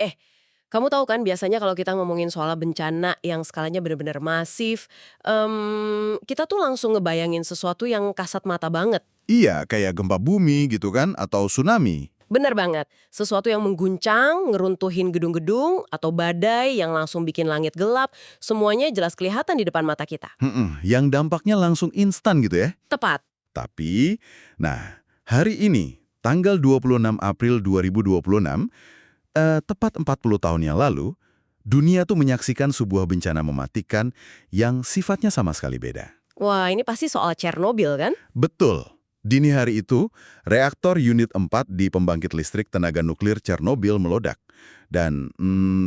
Eh, kamu tahu kan biasanya kalau kita ngomongin soal bencana yang skalanya benar-benar masif, kita tuh langsung ngebayangin sesuatu yang kasat mata banget. Iya, kayak gempa bumi gitu kan, atau tsunami. Bener banget, sesuatu yang mengguncang, ngeruntuhin gedung-gedung, atau badai yang langsung bikin langit gelap, semuanya jelas kelihatan di depan mata kita. Yang dampaknya langsung instan gitu ya. Tepat. Tapi, nah, hari ini, tanggal 26 April 2026, tepat 40 tahun yang lalu, dunia tuh menyaksikan sebuah bencana mematikan yang sifatnya sama sekali beda. Wah, ini pasti soal Chernobyl kan? Betul. Dini hari itu, reaktor unit 4 di pembangkit listrik tenaga nuklir Chernobyl meledak. Dan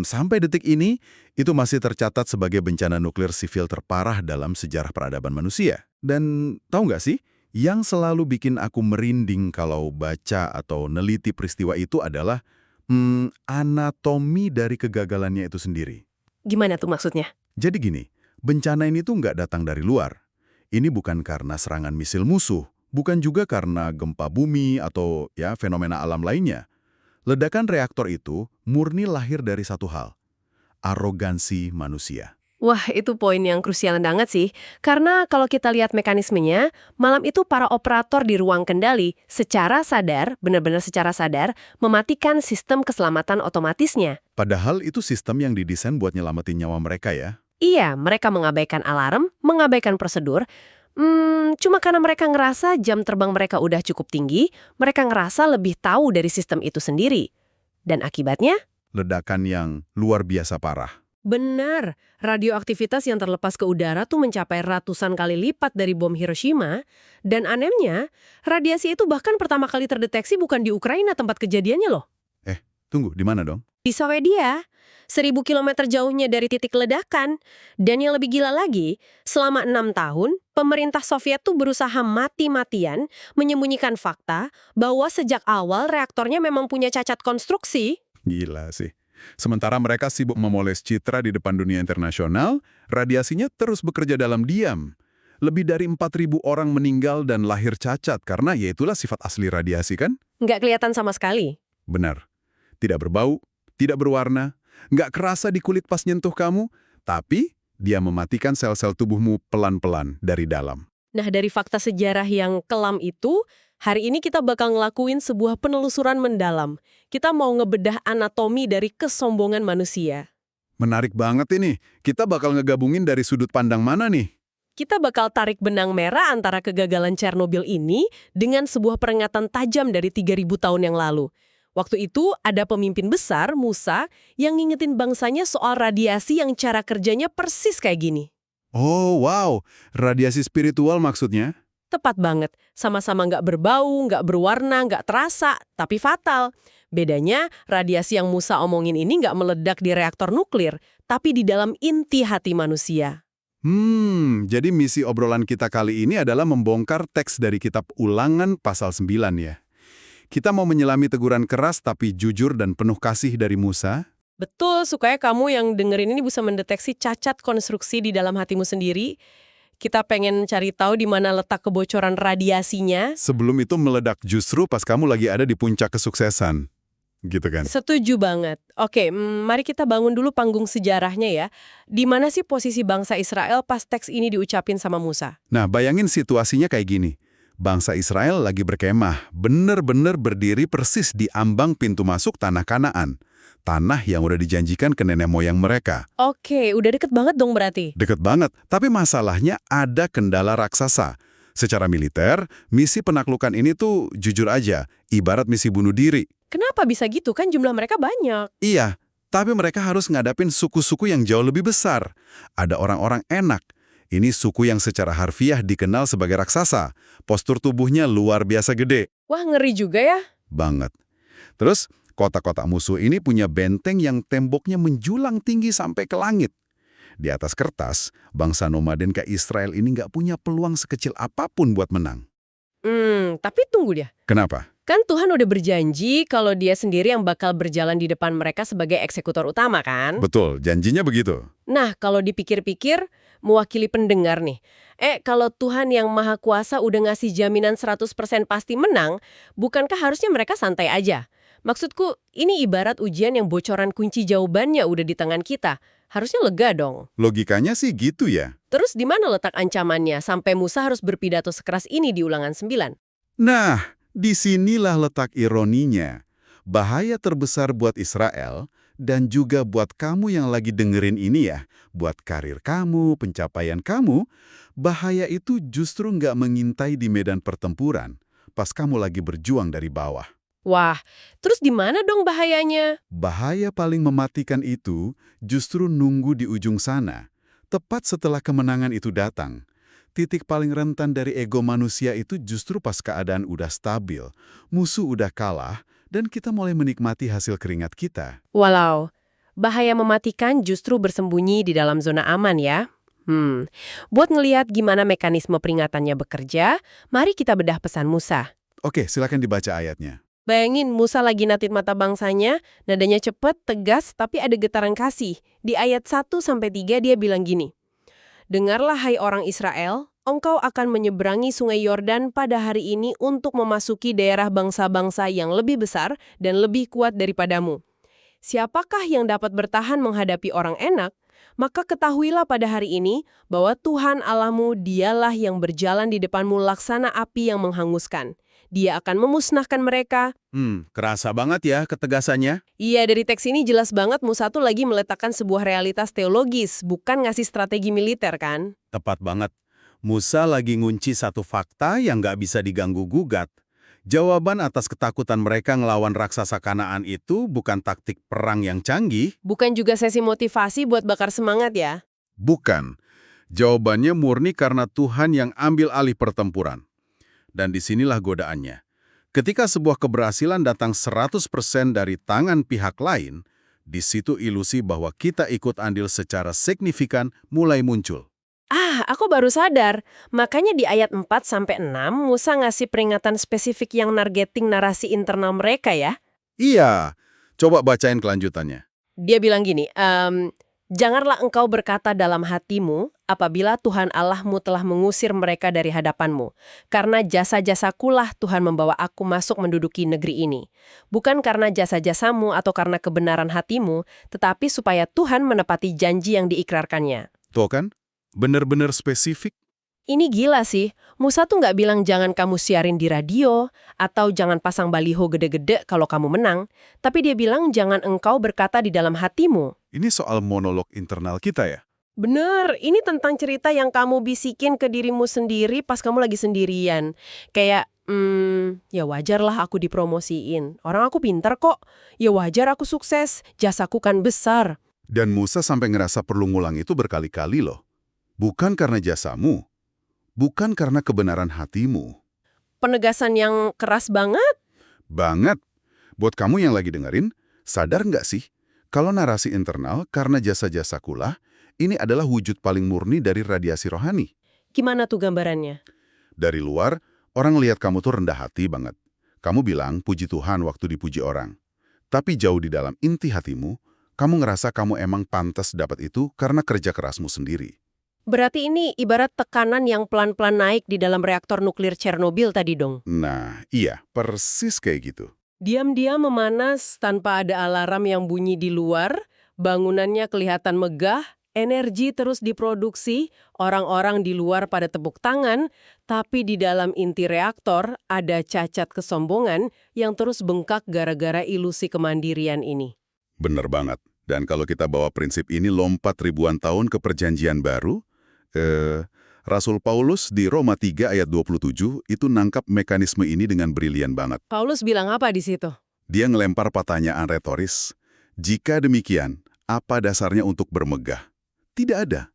sampai detik ini, itu masih tercatat sebagai bencana nuklir sivil terparah dalam sejarah peradaban manusia. Dan tahu nggak sih, yang selalu bikin aku merinding kalau baca atau neliti peristiwa itu adalah anatomi dari kegagalannya itu sendiri. Gimana tuh maksudnya? Jadi gini, bencana ini tuh nggak datang dari luar. Ini bukan karena serangan misil musuh, bukan juga karena gempa bumi atau ya fenomena alam lainnya. Ledakan reaktor itu murni lahir dari satu hal, arogansi manusia. Wah, itu poin yang krusial banget sih. Karena kalau kita lihat mekanismenya, malam itu para operator di ruang kendali secara sadar, benar-benar secara sadar, mematikan sistem keselamatan otomatisnya. Padahal itu sistem yang didesain buat nyelamatin nyawa mereka ya. Iya, mereka mengabaikan alarm, mengabaikan prosedur. Cuma karena mereka ngerasa jam terbang mereka udah cukup tinggi, mereka ngerasa lebih tahu dari sistem itu sendiri. Dan akibatnya? Ledakan yang luar biasa parah. Benar, radioaktivitas yang terlepas ke udara tuh mencapai ratusan kali lipat dari bom Hiroshima. Dan anehnya, radiasi itu bahkan pertama kali terdeteksi bukan di Ukraina tempat kejadiannya loh. Tunggu, di mana dong? Di Swedia, 1000 kilometer jauhnya dari titik ledakan. Dan yang lebih gila lagi, selama 6 tahun, pemerintah Soviet tuh berusaha mati-matian menyembunyikan fakta bahwa sejak awal reaktornya memang punya cacat konstruksi. Gila sih. Sementara mereka sibuk memoles citra di depan dunia internasional, radiasinya terus bekerja dalam diam. Lebih dari 4.000 orang meninggal dan lahir cacat karena ya itulah sifat asli radiasi kan? Nggak kelihatan sama sekali. Benar. Tidak berbau, tidak berwarna, nggak kerasa di kulit pas nyentuh kamu, tapi dia mematikan sel-sel tubuhmu pelan-pelan dari dalam. Nah, dari fakta sejarah yang kelam itu, hari ini kita bakal ngelakuin sebuah penelusuran mendalam. Kita mau ngebedah anatomi dari kesombongan manusia. Menarik banget ini. Kita bakal ngegabungin dari sudut pandang mana nih? Kita bakal tarik benang merah antara kegagalan Chernobyl ini dengan sebuah peringatan tajam dari 3.000 tahun yang lalu. Waktu itu ada pemimpin besar, Musa, yang ngingetin bangsanya soal radiasi yang cara kerjanya persis kayak gini. Oh, wow. Radiasi spiritual maksudnya? Tepat banget, sama-sama nggak berbau, nggak berwarna, nggak terasa, tapi fatal. Bedanya, radiasi yang Musa omongin ini nggak meledak di reaktor nuklir, tapi di dalam inti hati manusia. Jadi misi obrolan kita kali ini adalah membongkar teks dari kitab Ulangan pasal 9 ya. Kita mau menyelami teguran keras tapi jujur dan penuh kasih dari Musa. Betul, supaya kamu yang dengerin ini bisa mendeteksi cacat konstruksi di dalam hatimu sendiri. Kita pengen cari tahu di mana letak kebocoran radiasinya. Sebelum itu meledak justru pas kamu lagi ada di puncak kesuksesan. Gitu kan? Setuju banget. Oke, mari kita bangun dulu panggung sejarahnya ya. Di mana sih posisi bangsa Israel pas teks ini diucapin sama Musa? Nah, bayangin situasinya kayak gini. Bangsa Israel lagi berkemah, bener-bener berdiri persis di ambang pintu masuk tanah Kanaan. Tanah yang udah dijanjikan ke nenek moyang mereka. Oke, udah deket banget dong berarti. Deket banget, tapi masalahnya ada kendala raksasa. Secara militer, misi penaklukan ini tuh jujur aja, ibarat misi bunuh diri. Kenapa bisa gitu? Kan jumlah mereka banyak. Iya, tapi mereka harus ngadapin suku-suku yang jauh lebih besar. Ada orang-orang enak. Ini suku yang secara harfiah dikenal sebagai raksasa. Postur tubuhnya luar biasa gede. Wah, ngeri juga ya. Banget. Terus, kota-kota musuh ini punya benteng yang temboknya menjulang tinggi sampai ke langit. Di atas kertas, bangsa nomaden kayak Israel ini nggak punya peluang sekecil apapun buat menang. Tapi tunggu dia. Kenapa? Kan Tuhan udah berjanji kalau dia sendiri yang bakal berjalan di depan mereka sebagai eksekutor utama kan? Betul, janjinya begitu. Nah, kalau dipikir-pikir, mewakili pendengar nih. Kalau Tuhan yang Maha Kuasa udah ngasih jaminan 100% pasti menang, bukankah harusnya mereka santai aja? Maksudku, ini ibarat ujian yang bocoran kunci jawabannya udah di tangan kita. Harusnya lega dong. Logikanya sih gitu ya. Terus di mana letak ancamannya sampai Musa harus berpidato sekeras ini di Ulangan 9? Nah, disinilah letak ironinya. Bahaya terbesar buat Israel dan juga buat kamu yang lagi dengerin ini ya, buat karir kamu, pencapaian kamu, bahaya itu justru nggak mengintai di medan pertempuran pas kamu lagi berjuang dari bawah. Wah, terus di mana dong bahayanya? Bahaya paling mematikan itu justru nunggu di ujung sana, tepat setelah kemenangan itu datang. Titik paling rentan dari ego manusia itu justru pas keadaan udah stabil, musuh udah kalah, dan kita mulai menikmati hasil keringat kita. Walau, bahaya mematikan justru bersembunyi di dalam zona aman ya. Buat ngelihat gimana mekanisme peringatannya bekerja, mari kita bedah pesan Musa. Oke, silakan dibaca ayatnya. Bayangin Musa lagi natid mata bangsanya, nadanya cepet, tegas, tapi ada getaran kasih. Di ayat 1-3 dia bilang gini, "Dengarlah hai orang Israel, engkau akan menyeberangi sungai Yordan pada hari ini untuk memasuki daerah bangsa-bangsa yang lebih besar dan lebih kuat daripadamu. Siapakah yang dapat bertahan menghadapi orang enak? Maka ketahuilah pada hari ini bahwa Tuhan Allahmu dialah yang berjalan di depanmu laksana api yang menghanguskan. Dia akan memusnahkan mereka." Kerasa banget ya ketegasannya. Iya, dari teks ini jelas banget Musa tuh lagi meletakkan sebuah realitas teologis, bukan ngasih strategi militer kan? Tepat banget. Musa lagi ngunci satu fakta yang nggak bisa diganggu-gugat. Jawaban atas ketakutan mereka ngelawan raksasa Kanaan itu bukan taktik perang yang canggih. Bukan juga sesi motivasi buat bakar semangat ya? Bukan. Jawabannya murni karena Tuhan yang ambil alih pertempuran. Dan disinilah godaannya. Ketika sebuah keberhasilan datang 100% dari tangan pihak lain, di situ ilusi bahwa kita ikut andil secara signifikan mulai muncul. Aku baru sadar. Makanya di ayat 4-6 Musa ngasih peringatan spesifik yang nargeting narasi internal mereka ya. Iya, coba bacain kelanjutannya. Dia bilang gini, "Janganlah engkau berkata dalam hatimu apabila Tuhan Allahmu telah mengusir mereka dari hadapanmu. Karena jasa-jasakulah Tuhan membawa aku masuk menduduki negeri ini. Bukan karena jasa-jasamu atau karena kebenaran hatimu, tetapi supaya Tuhan menepati janji yang diikrarkannya." Tuh kan? Bener-bener spesifik. Ini gila sih, Musa tuh nggak bilang jangan kamu siarin di radio, atau jangan pasang baliho gede-gede kalau kamu menang, tapi dia bilang jangan engkau berkata di dalam hatimu. Ini soal monolog internal kita ya? Bener, ini tentang cerita yang kamu bisikin ke dirimu sendiri pas kamu lagi sendirian. Kayak, ya wajarlah aku dipromosiin, orang aku pintar kok, ya wajar aku sukses, jasaku kan besar. Dan Musa sampai ngerasa perlu ngulang itu berkali-kali loh. Bukan karena jasamu, bukan karena kebenaran hatimu. Penegasan yang keras banget. Banget. Buat kamu yang lagi dengerin, sadar nggak sih? Kalau narasi internal karena jasa-jasakulah, ini adalah wujud paling murni dari radiasi rohani. Gimana tuh gambarannya? Dari luar, orang lihat kamu tuh rendah hati banget. Kamu bilang puji Tuhan waktu dipuji orang. Tapi jauh di dalam inti hatimu, kamu ngerasa kamu emang pantas dapat itu karena kerja kerasmu sendiri. Berarti ini ibarat tekanan yang pelan-pelan naik di dalam reaktor nuklir Chernobyl tadi dong. Nah, iya, persis kayak gitu. Diam-diam memanas tanpa ada alarm yang bunyi di luar, bangunannya kelihatan megah, energi terus diproduksi, orang-orang di luar pada tepuk tangan, tapi di dalam inti reaktor ada cacat kesombongan yang terus bengkak gara-gara ilusi kemandirian ini. Bener banget. Dan kalau kita bawa prinsip ini lompat ribuan tahun ke perjanjian baru, Rasul Paulus di Roma 3 ayat 27 itu nangkap mekanisme ini dengan brilian banget. Paulus bilang apa di situ? Dia ngelempar pertanyaan retoris. Jika demikian, apa dasarnya untuk bermegah? Tidak ada.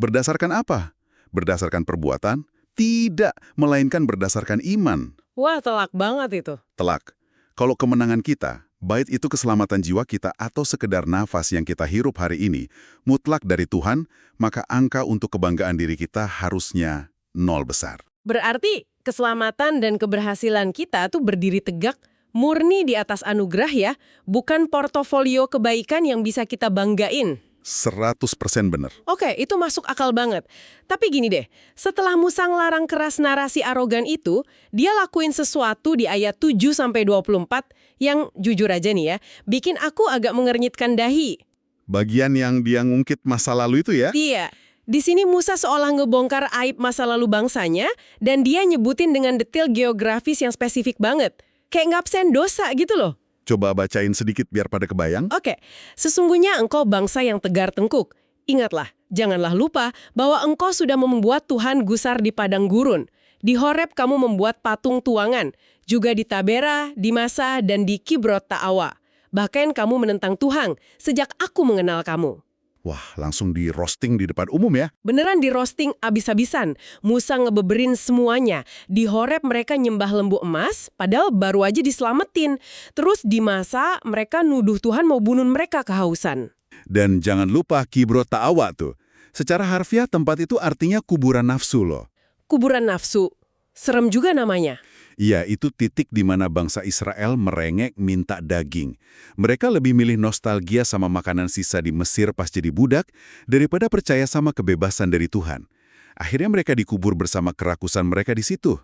Berdasarkan apa? Berdasarkan perbuatan? Tidak, melainkan berdasarkan iman. Wah, telak banget itu. Telak. Kalau kemenangan kita, baik itu keselamatan jiwa kita atau sekedar nafas yang kita hirup hari ini, mutlak dari Tuhan, maka angka untuk kebanggaan diri kita harusnya 0 besar. Berarti keselamatan dan keberhasilan kita tuh berdiri tegak murni di atas anugerah ya, bukan portofolio kebaikan yang bisa kita banggain. 100% benar. Oke, itu masuk akal banget. Tapi gini deh, setelah Musa ngelarang keras narasi arogan itu, dia lakuin sesuatu di ayat 7-24 yang jujur aja nih ya, bikin aku agak mengernyitkan dahi. Bagian yang dia ngungkit masa lalu itu ya? Iya, di sini Musa seolah ngebongkar aib masa lalu bangsanya, dan dia nyebutin dengan detail geografis yang spesifik banget. Kayak ngabsen dosa gitu loh. Coba bacain sedikit biar pada kebayang. Oke, sesungguhnya engkau bangsa yang tegar tengkuk. Ingatlah, janganlah lupa bahwa engkau sudah membuat Tuhan gusar di padang gurun. Di Horeb kamu membuat patung tuangan, juga di Tabera, di Masa, dan di Kibrot Ta'awa. Bahkan kamu menentang Tuhan sejak aku mengenal kamu. Wah, langsung di roasting di depan umum ya? Beneran di roasting abis-abisan. Musa ngebeberin semuanya. Di Horeb mereka nyembah lembu emas, padahal baru aja diselamatin. Terus di Masa mereka nuduh Tuhan mau bunuh mereka kehausan. Dan jangan lupa Kibrot Ta'awa tuh. Secara harfiah tempat itu artinya kuburan nafsu loh. Kuburan nafsu. Serem juga namanya. Iya, itu titik di mana bangsa Israel merengek minta daging. Mereka lebih milih nostalgia sama makanan sisa di Mesir pas jadi budak daripada percaya sama kebebasan dari Tuhan. Akhirnya mereka dikubur bersama kerakusan mereka di situ.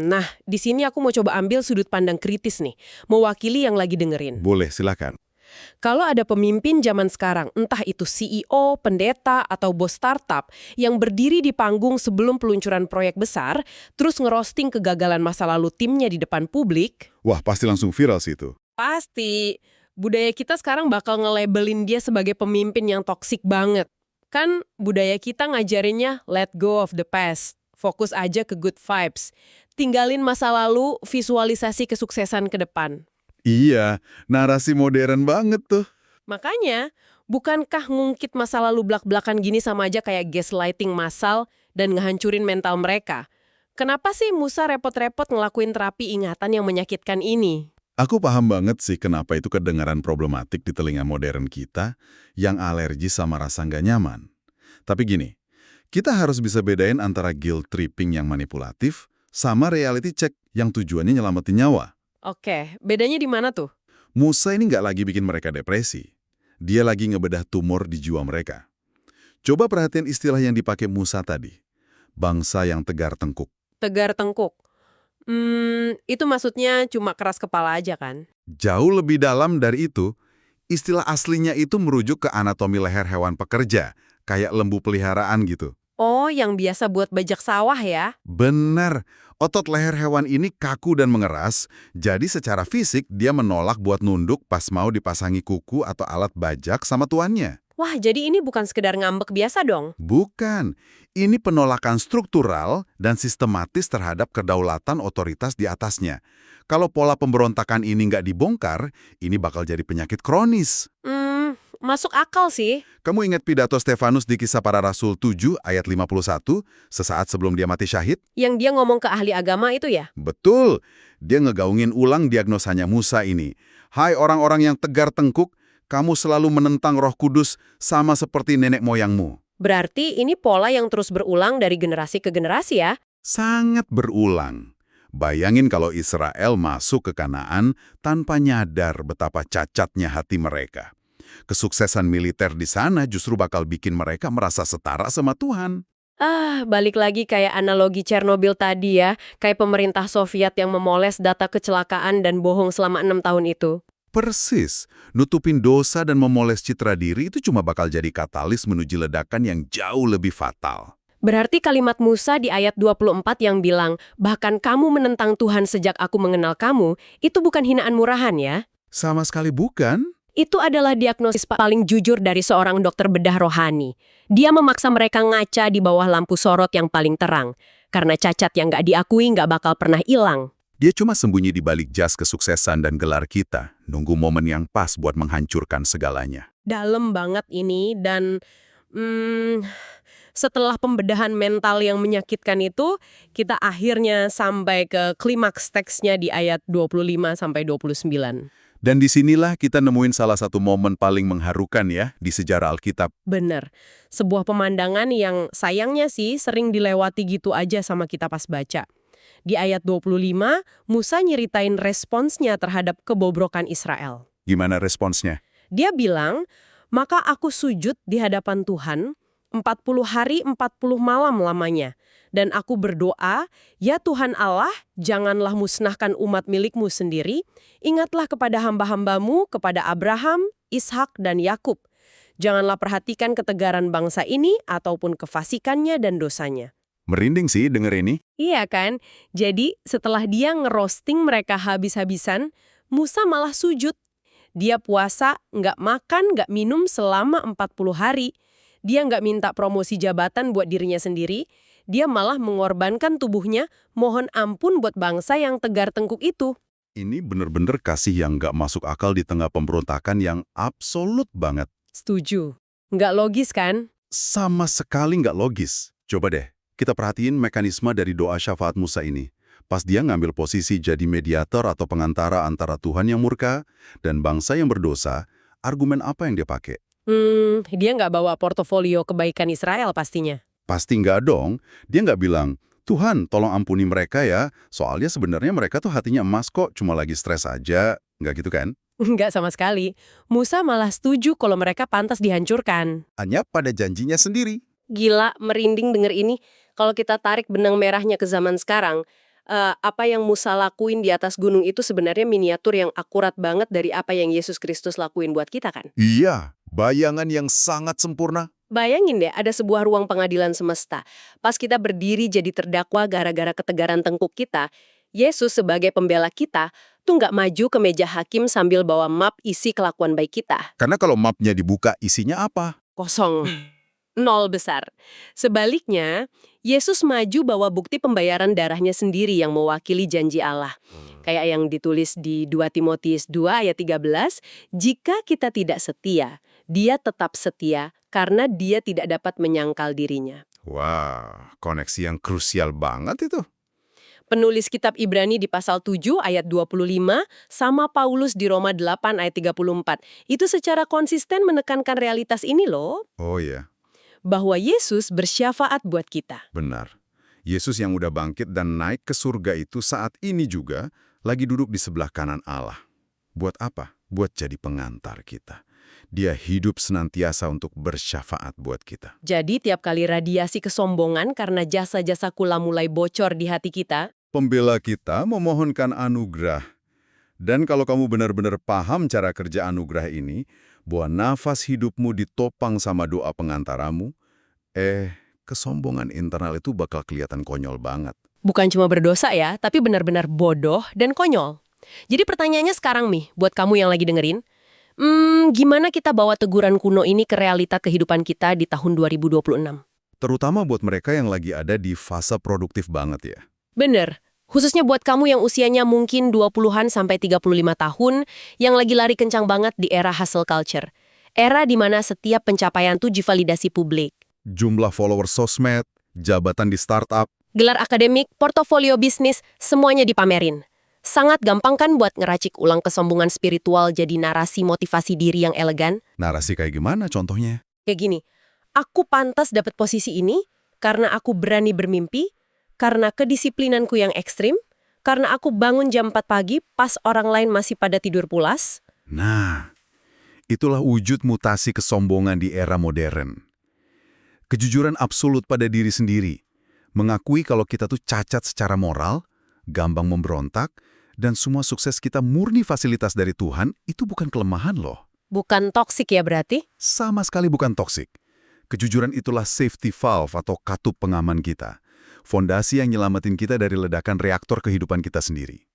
Nah, di sini aku mau coba ambil sudut pandang kritis nih, mewakili yang lagi dengerin. Boleh, silakan. Kalau ada pemimpin zaman sekarang, entah itu CEO, pendeta, atau bos startup, yang berdiri di panggung sebelum peluncuran proyek besar, terus ngerosting kegagalan masa lalu timnya di depan publik, Wah, pasti langsung viral sih itu. pasti budaya kita sekarang bakal nge-labelin dia sebagai pemimpin yang toksik banget. Kan budaya kita ngajarinnya let go of the past, fokus aja ke good vibes. Tinggalin masa lalu, visualisasi kesuksesan ke depan. Iya, narasi modern banget tuh. Makanya, bukankah ngungkit masa lalu blak-blakan gini sama aja kayak gaslighting massal dan ngehancurin mental mereka? Kenapa sih Musa repot-repot ngelakuin terapi ingatan yang menyakitkan ini? Aku paham banget sih kenapa itu kedengaran problematik di telinga modern kita yang alergi sama rasa nggak nyaman. Tapi gini, kita harus bisa bedain antara guilt tripping yang manipulatif sama reality check yang tujuannya nyelamatin nyawa. Oke, bedanya di mana tuh? Musa ini nggak lagi bikin mereka depresi. Dia lagi ngebedah tumor di jiwa mereka. Coba perhatian istilah yang dipakai Musa tadi. Bangsa yang tegar tengkuk. Tegar tengkuk. Itu maksudnya cuma keras kepala aja kan? Jauh lebih dalam dari itu, istilah aslinya itu merujuk ke anatomi leher hewan pekerja, kayak lembu peliharaan gitu. Oh, yang biasa buat bajak sawah ya? Benar, otot leher hewan ini kaku dan mengeras, jadi secara fisik dia menolak buat nunduk pas mau dipasangi kuku atau alat bajak sama tuannya. Wah, jadi ini bukan sekedar ngambek biasa dong? Bukan, ini penolakan struktural dan sistematis terhadap kedaulatan otoritas di atasnya. Kalau pola pemberontakan ini nggak dibongkar, ini bakal jadi penyakit kronis. Masuk akal sih. Kamu ingat pidato Stefanus di Kisah Para Rasul 7 ayat 51, sesaat sebelum dia mati syahid? Yang dia ngomong ke ahli agama itu ya? Betul, dia ngegaungin ulang diagnosanya Musa ini. Hai orang-orang yang tegar tengkuk, kamu selalu menentang Roh Kudus sama seperti nenek moyangmu. Berarti ini pola yang terus berulang dari generasi ke generasi ya? Sangat berulang. Bayangin kalau Israel masuk ke Kanaan tanpa nyadar betapa cacatnya hati mereka. Kesuksesan militer di sana justru bakal bikin mereka merasa setara sama Tuhan. Balik lagi kayak analogi Chernobyl tadi ya, kayak pemerintah Soviet yang memoles data kecelakaan dan bohong selama 6 tahun itu. Persis, nutupin dosa dan memoles citra diri itu cuma bakal jadi katalis menuju ledakan yang jauh lebih fatal. Berarti kalimat Musa di ayat 24 yang bilang, bahkan kamu menentang Tuhan sejak aku mengenal kamu, itu bukan hinaan murahan ya? Sama sekali bukan. Itu adalah diagnosis paling jujur dari seorang dokter bedah rohani. Dia memaksa mereka ngaca di bawah lampu sorot yang paling terang. Karena cacat yang nggak diakui nggak bakal pernah hilang. Dia cuma sembunyi di balik jas kesuksesan dan gelar kita, nunggu momen yang pas buat menghancurkan segalanya. Dalam banget ini dan setelah pembedahan mental yang menyakitkan itu, kita akhirnya sampai ke klimaks teksnya di ayat 25 sampai 29. Dan disinilah kita nemuin salah satu momen paling mengharukan ya di sejarah Alkitab. Bener. Sebuah pemandangan yang sayangnya sih sering dilewati gitu aja sama kita pas baca. Di ayat 25, Musa nyeritain responsnya terhadap kebobrokan Israel. Gimana responsnya? Dia bilang, maka aku sujud di hadapan Tuhan, 40 hari 40 malam lamanya. Dan aku berdoa, ya Tuhan Allah, janganlah musnahkan umat milikmu sendiri. Ingatlah kepada hamba-hambamu, kepada Abraham, Ishak, dan Yakub. Janganlah perhatikan ketegaran bangsa ini ataupun kefasikannya dan dosanya. Merinding sih denger ini. Iya kan? Jadi setelah dia ngerosting mereka habis-habisan, Musa malah sujud. Dia puasa, nggak makan, nggak minum selama 40 hari. Dia nggak minta promosi jabatan buat dirinya sendiri. Dia malah mengorbankan tubuhnya, mohon ampun buat bangsa yang tegar tengkuk itu. Ini bener-bener kasih yang nggak masuk akal di tengah pemberontakan yang absolut banget. Setuju. Nggak logis kan? Sama sekali nggak logis. Coba deh, kita perhatiin mekanisme dari doa syafaat Musa ini. Pas dia ngambil posisi jadi mediator atau pengantara antara Tuhan yang murka dan bangsa yang berdosa, argumen apa yang dia pakai? Dia nggak bawa portofolio kebaikan Israel pastinya. Pasti nggak dong. Dia nggak bilang, Tuhan tolong ampuni mereka ya, soalnya sebenarnya mereka tuh hatinya emas kok, cuma lagi stres aja. Nggak gitu kan? Nggak sama sekali. Musa malah setuju kalau mereka pantas dihancurkan. Hanya pada janjinya sendiri. Gila, merinding denger ini. Kalau kita tarik benang merahnya ke zaman sekarang, apa yang Musa lakuin di atas gunung itu sebenarnya miniatur yang akurat banget dari apa yang Yesus Kristus lakuin buat kita kan? Iya, bayangan yang sangat sempurna. Bayangin deh, ada sebuah ruang pengadilan semesta. Pas kita berdiri jadi terdakwa gara-gara ketegaran tengkuk kita, Yesus sebagai pembela kita tuh nggak maju ke meja hakim sambil bawa map isi kelakuan baik kita. Karena kalau mapnya dibuka, isinya apa? Kosong. Nol besar. Sebaliknya, Yesus maju bawa bukti pembayaran darahnya sendiri yang mewakili janji Allah. Kayak yang ditulis di 2 Timotius 2 ayat 13, jika kita tidak setia, dia tetap setia karena dia tidak dapat menyangkal dirinya. Wah, koneksi yang krusial banget itu. Penulis kitab Ibrani di pasal 7 ayat 25 sama Paulus di Roma 8 ayat 34. Itu secara konsisten menekankan realitas ini loh. Oh iya, Bahwa Yesus bersyafaat buat kita. benar. Yesus yang udah bangkit dan naik ke surga itu saat ini juga lagi duduk di sebelah kanan Allah. Buat apa? Buat jadi pengantar kita. Dia hidup senantiasa untuk bersyafaat buat kita. Jadi tiap kali radiasi kesombongan karena jasa-jasa kula mulai bocor di hati kita, Pembela kita memohonkan anugerah. Dan kalau kamu benar-benar paham cara kerja anugerah ini, bahwa nafas hidupmu ditopang sama doa pengantaramu, kesombongan internal itu bakal kelihatan konyol banget. bukan cuma berdosa ya, tapi benar-benar bodoh dan konyol. Jadi pertanyaannya sekarang nih, buat kamu yang lagi dengerin, gimana kita bawa teguran kuno ini ke realita kehidupan kita di tahun 2026? Terutama buat mereka yang lagi ada di fase produktif banget ya. Bener, khususnya buat kamu yang usianya mungkin 20-an sampai 35 tahun, yang lagi lari kencang banget di era hustle culture. Era di mana setiap pencapaian tuh divalidasi publik. Jumlah follower sosmed, jabatan di startup, Gelar akademik, portofolio bisnis, semuanya dipamerin. Sangat gampang kan buat ngeracik ulang kesombongan spiritual jadi narasi motivasi diri yang elegan? narasi kayak gimana contohnya? Kayak gini, aku pantas dapat posisi ini karena aku berani bermimpi, karena kedisiplinanku yang ekstrim, karena aku bangun jam 4 pagi pas orang lain masih pada tidur pulas. Nah, itulah wujud mutasi kesombongan di era modern. Kejujuran absolut pada diri sendiri, mengakui kalau kita tuh cacat secara moral, gampang memberontak, dan semua sukses kita murni fasilitas dari Tuhan, itu bukan kelemahan loh. Bukan toksik ya berarti? Sama sekali bukan toksik. Kejujuran itulah safety valve atau katup pengaman kita. Fondasi yang nyelamatin kita dari ledakan reaktor kehidupan kita sendiri.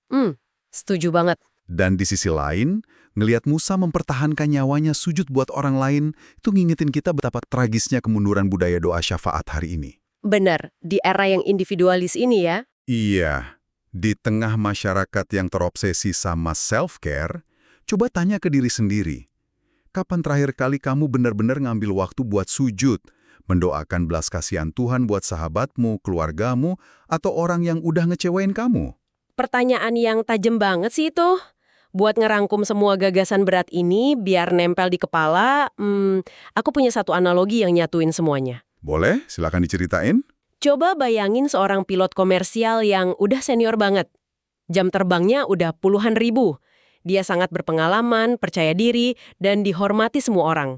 Setuju banget. Dan di sisi lain, ngelihat Musa mempertahankan nyawanya sujud buat orang lain, itu ngingetin kita betapa tragisnya kemunduran budaya doa syafaat hari ini. Benar, di era yang individualis ini ya. Iya, di tengah masyarakat yang terobsesi sama self-care, coba tanya ke diri sendiri. Kapan terakhir kali kamu benar-benar ngambil waktu buat sujud, mendoakan belas kasihan Tuhan buat sahabatmu, keluargamu, atau orang yang udah ngecewain kamu? Pertanyaan yang tajam banget sih itu. Buat ngerangkum semua gagasan berat ini biar nempel di kepala, aku punya satu analogi yang nyatuin semuanya. Boleh? Silakan diceritain. Coba bayangin seorang pilot komersial yang udah senior banget. Jam terbangnya udah puluhan ribu. Dia sangat berpengalaman, percaya diri, dan dihormati semua orang.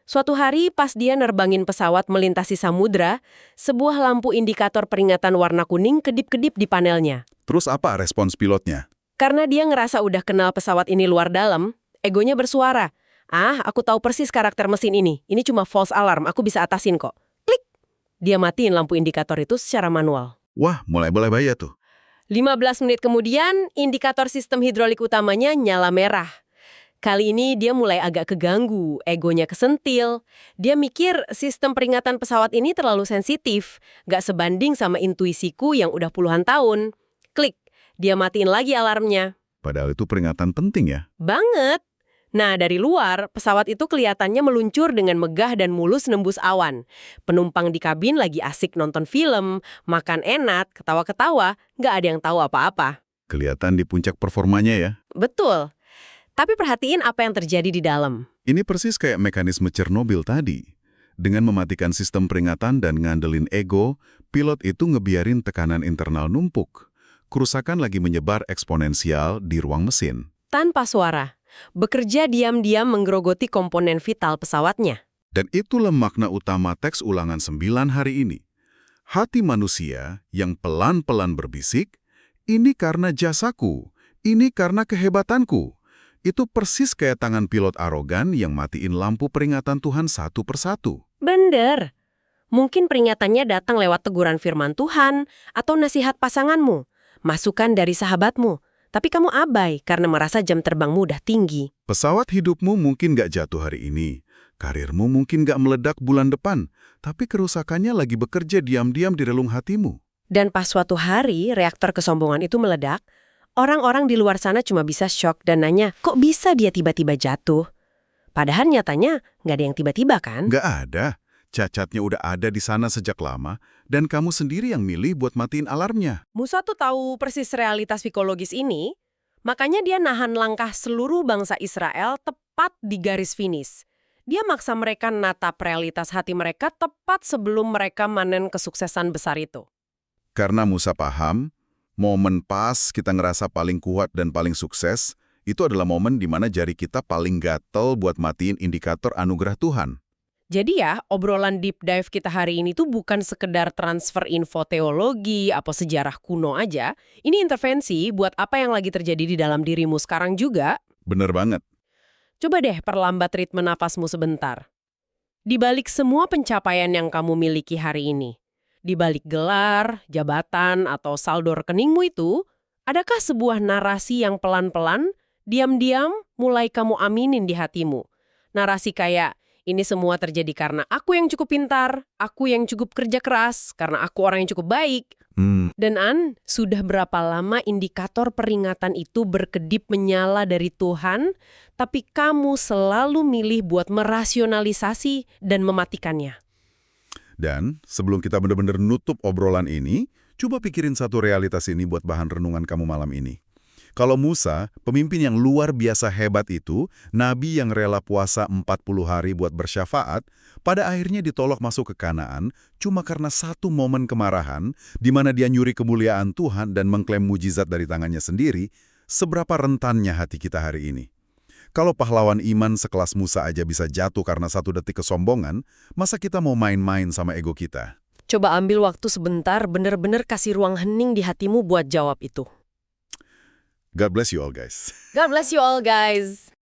Suatu hari pas dia nerbangin pesawat melintasi samudra, sebuah lampu indikator peringatan warna kuning kedip-kedip di panelnya. Terus apa respons pilotnya? Karena dia ngerasa udah kenal pesawat ini luar dalam, egonya bersuara. Aku tahu persis karakter mesin ini. Ini cuma false alarm, aku bisa atasin kok. Klik! Dia matiin lampu indikator itu secara manual. Wah, mulai bahaya tuh. 15 menit kemudian, indikator sistem hidrolik utamanya nyala merah. Kali ini dia mulai agak keganggu, egonya kesentil. Dia mikir sistem peringatan pesawat ini terlalu sensitif, gak sebanding sama intuisiku yang udah puluhan tahun. Klik, dia matiin lagi alarmnya. Padahal itu peringatan penting ya. Banget. Nah, dari luar, pesawat itu kelihatannya meluncur dengan megah dan mulus nembus awan. Penumpang di kabin lagi asik nonton film, makan enak, ketawa-ketawa, gak ada yang tahu apa-apa. Kelihatan di puncak performanya ya. Betul. Tapi perhatiin apa yang terjadi di dalam. Ini persis kayak mekanisme Chernobyl tadi. Dengan mematikan sistem peringatan dan ngandelin ego, pilot itu ngebiarin tekanan internal numpuk. Kerusakan lagi menyebar eksponensial di ruang mesin. Tanpa suara, bekerja diam-diam menggerogoti komponen vital pesawatnya. Dan itulah makna utama teks ulangan 9 hari ini. Hati manusia yang pelan-pelan berbisik, ini karena jasaku, ini karena kehebatanku. Itu persis kayak tangan pilot arogan yang matiin lampu peringatan Tuhan satu persatu. Bener. Mungkin peringatannya datang lewat teguran firman Tuhan atau nasihat pasanganmu, masukan dari sahabatmu. Tapi kamu abai karena merasa jam terbangmu udah tinggi. Pesawat hidupmu mungkin gak jatuh hari ini. Karirmu mungkin gak meledak bulan depan. Tapi kerusakannya lagi bekerja diam-diam di relung hatimu. Dan pas suatu hari reaktor kesombongan itu meledak, orang-orang di luar sana cuma bisa shock dan nanya, kok bisa dia tiba-tiba jatuh? Padahal nyatanya nggak ada yang tiba-tiba kan? Nggak ada. Cacatnya udah ada di sana sejak lama, dan kamu sendiri yang milih buat matiin alarmnya. Musa tuh tahu persis realitas psikologis ini, makanya dia nahan langkah seluruh bangsa Israel tepat di garis finish. Dia maksa mereka natap realitas hati mereka tepat sebelum mereka manen kesuksesan besar itu. Karena Musa paham, momen pas kita ngerasa paling kuat dan paling sukses, itu adalah momen di mana jari kita paling gatel buat matiin indikator anugerah Tuhan. Jadi ya, obrolan deep dive kita hari ini tuh bukan sekedar transfer info teologi atau sejarah kuno aja. Ini intervensi buat apa yang lagi terjadi di dalam dirimu sekarang juga. Bener banget. Coba deh perlambat ritme nafasmu sebentar. Di balik semua pencapaian yang kamu miliki hari ini, di balik gelar, jabatan, atau saldo rekeningmu itu, adakah sebuah narasi yang pelan-pelan, diam-diam mulai kamu aminin di hatimu? Narasi kayak, ini semua terjadi karena aku yang cukup pintar, aku yang cukup kerja keras, karena aku orang yang cukup baik. Dan sudah berapa lama indikator peringatan itu berkedip menyala dari Tuhan, tapi kamu selalu milih buat merasionalisasi dan mematikannya. Dan sebelum kita benar-benar nutup obrolan ini, coba pikirin satu realitas ini buat bahan renungan kamu malam ini. Kalau Musa, pemimpin yang luar biasa hebat itu, nabi yang rela puasa 40 hari buat bersyafaat, pada akhirnya ditolak masuk ke Kanaan cuma karena satu momen kemarahan di mana dia nyuri kemuliaan Tuhan dan mengklaim mujizat dari tangannya sendiri, seberapa rentannya hati kita hari ini. Kalau pahlawan iman sekelas Musa aja bisa jatuh karena satu detik kesombongan, masa kita mau main-main sama ego kita? Coba ambil waktu sebentar, bener-bener kasih ruang hening di hatimu buat jawab itu. God bless you all, guys. God bless you all, guys.